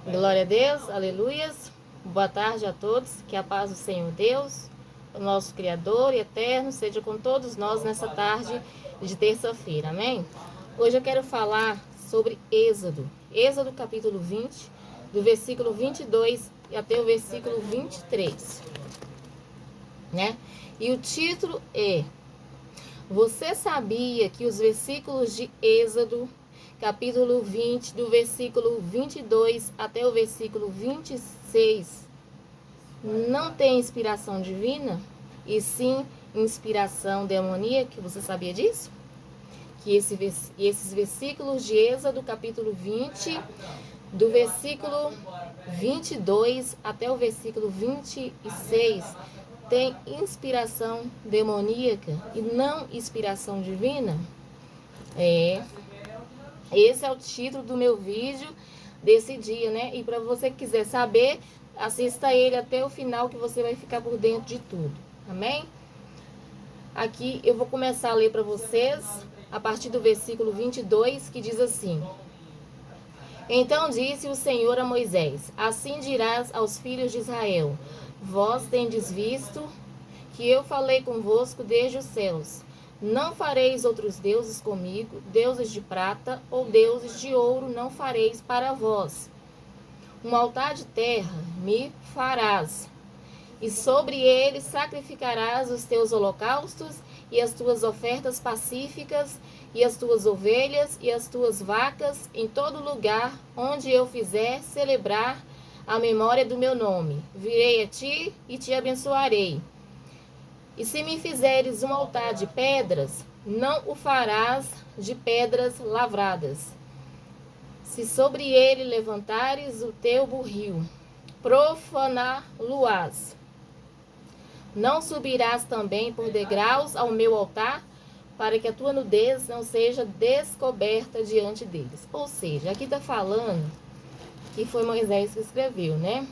Glória a Deus, aleluias. Boa tarde a todos, que a paz do Senhor Deus, o nosso Criador e Eterno, seja com todos nós nessa tarde de terça-feira, amém? Hoje eu quero falar sobre Êxodo capítulo 20, do versículo 22 e até o versículo 23, né? E o título é: Você sabia que os versículos de Êxodo capítulo 20, do versículo 22 até o versículo 26, não tem inspiração divina, e sim inspiração demoníaca? Você sabia disso? Que esses versículos de Êxodo, capítulo 20, do versículo 22 até o versículo 26, tem inspiração demoníaca e não inspiração divina? Esse é o título do meu vídeo desse dia, né? E para você que quiser saber, assista ele até o final, que você vai ficar por dentro de tudo. Amém? Aqui eu vou começar a ler para vocês a partir do versículo 22, que diz assim: Então disse o Senhor a Moisés: Assim dirás aos filhos de Israel: Vós tendes visto que eu falei convosco desde os céus. Não fareis outros deuses comigo, deuses de prata ou deuses de ouro não fareis para vós. Um altar de terra me farás, e sobre ele sacrificarás os teus holocaustos e as tuas ofertas pacíficas, e as tuas ovelhas e as tuas vacas, em todo lugar onde eu fizer celebrar a memória do meu nome. Virei a ti e te abençoarei. E se me fizeres um altar de pedras, não o farás de pedras lavradas. Se sobre ele levantares o teu burril, profaná-lo-ás. Não subirás também por degraus ao meu altar, para que a tua nudez não seja descoberta diante deles. Ou seja, aqui está falando que foi Moisés que escreveu, né?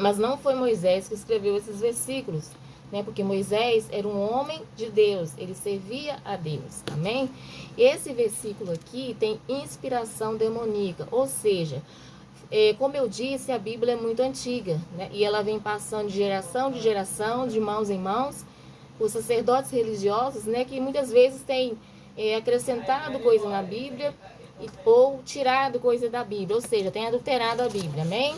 Mas não foi Moisés que escreveu esses versículos, né? Porque Moisés era um homem de Deus, ele servia a Deus, amém? Esse versículo aqui tem inspiração demoníaca, ou seja, como eu disse, a Bíblia é muito antiga, né? E ela vem passando de geração, de mãos em mãos, os sacerdotes religiosos, né? Que muitas vezes têm acrescentado coisa na Bíblia ou tirado coisa da Bíblia, ou seja, tem adulterado a Bíblia, amém?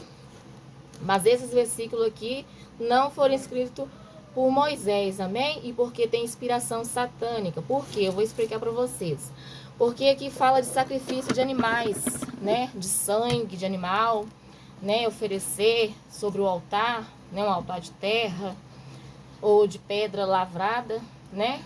Mas esses versículos aqui não foram escritos por Moisés, amém? E porque tem inspiração satânica. Por quê? Eu vou explicar para vocês. Porque aqui fala de sacrifício de animais, né? De sangue de animal, né? Oferecer sobre o altar, né? Um altar de terra ou de pedra lavrada, né?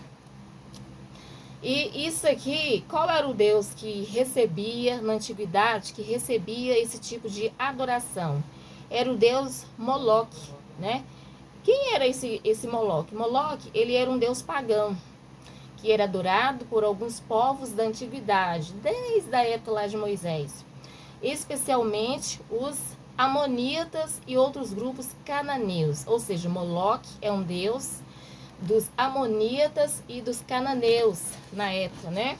E isso aqui, qual era o Deus que recebia na antiguidade, que recebia esse tipo de adoração? Era o Deus Moloque, né? Quem era esse Moloque? Moloque, ele era um deus pagão, que era adorado por alguns povos da antiguidade, desde a época lá de Moisés. Especialmente os amonitas e outros grupos cananeus. Ou seja, Moloque é um deus dos amonitas e dos cananeus na época, né?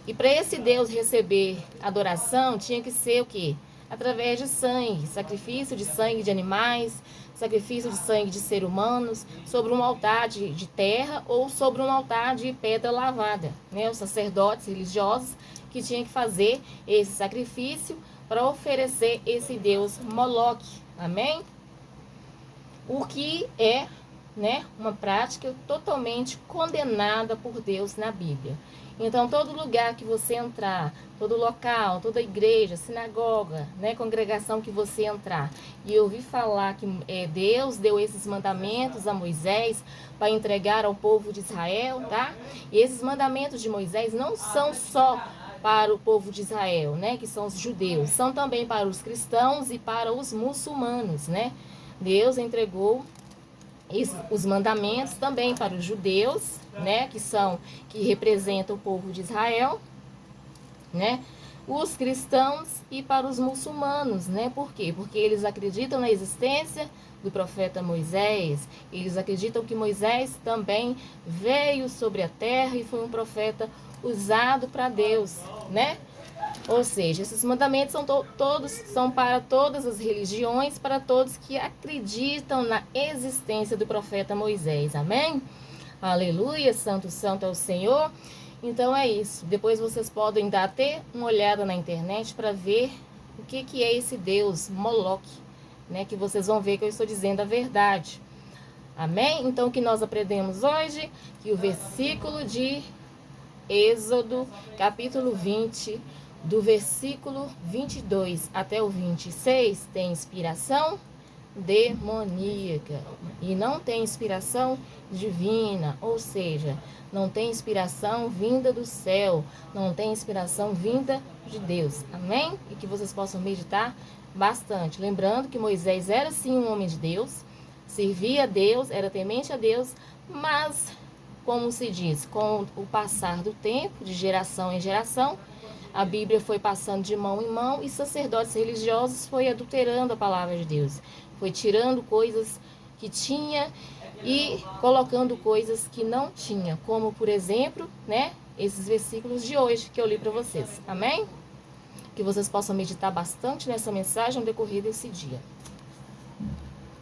E para esse Deus receber adoração, tinha que ser o quê? Através de sangue, sacrifício de sangue de animais, sacrifício de sangue de seres humanos, sobre um altar de terra ou sobre um altar de pedra lavada, né? Os sacerdotes religiosos que tinham que fazer esse sacrifício para oferecer esse Deus Moloque, amém? O que é, né, uma prática totalmente condenada por Deus na Bíblia. Então, todo lugar que você entrar, todo local, toda igreja, sinagoga, né, congregação que você entrar e ouvir falar que Deus deu esses mandamentos a Moisés para entregar ao povo de Israel, tá? E esses mandamentos de Moisés não são só para o povo de Israel, né, que são os judeus, são também para os cristãos e para os muçulmanos, né? Deus entregou os mandamentos também para os judeus, né, que representam o povo de Israel, né, os cristãos e para os muçulmanos, né? Por quê? Porque eles acreditam na existência do profeta Moisés, eles acreditam que Moisés também veio sobre a terra e foi um profeta usado para Deus, né? Ou seja, esses mandamentos são todos são para todas as religiões, para todos que acreditam na existência do profeta Moisés. Amém? Aleluia, santo, santo é o Senhor. Então é isso. Depois vocês podem dar até uma olhada na internet para ver o que é esse Deus Moloque, né? Que vocês vão ver que eu estou dizendo a verdade. Amém? Então o que nós aprendemos hoje, que o versículo de Êxodo, capítulo 20, do versículo 22 até o 26, tem inspiração demoníaca e não tem inspiração divina, ou seja, não tem inspiração vinda do céu, não tem inspiração vinda de Deus. Amém? E que vocês possam meditar bastante. Lembrando que Moisés era sim um homem de Deus, servia a Deus, era temente a Deus, mas, como se diz, com o passar do tempo, de geração em geração, a Bíblia foi passando de mão em mão e sacerdotes religiosos foi adulterando a palavra de Deus. Foi tirando coisas que tinha e colocando coisas que não tinha. Como, por exemplo, né, esses versículos de hoje que eu li para vocês. Amém? Que vocês possam meditar bastante nessa mensagem no decorrer desse dia.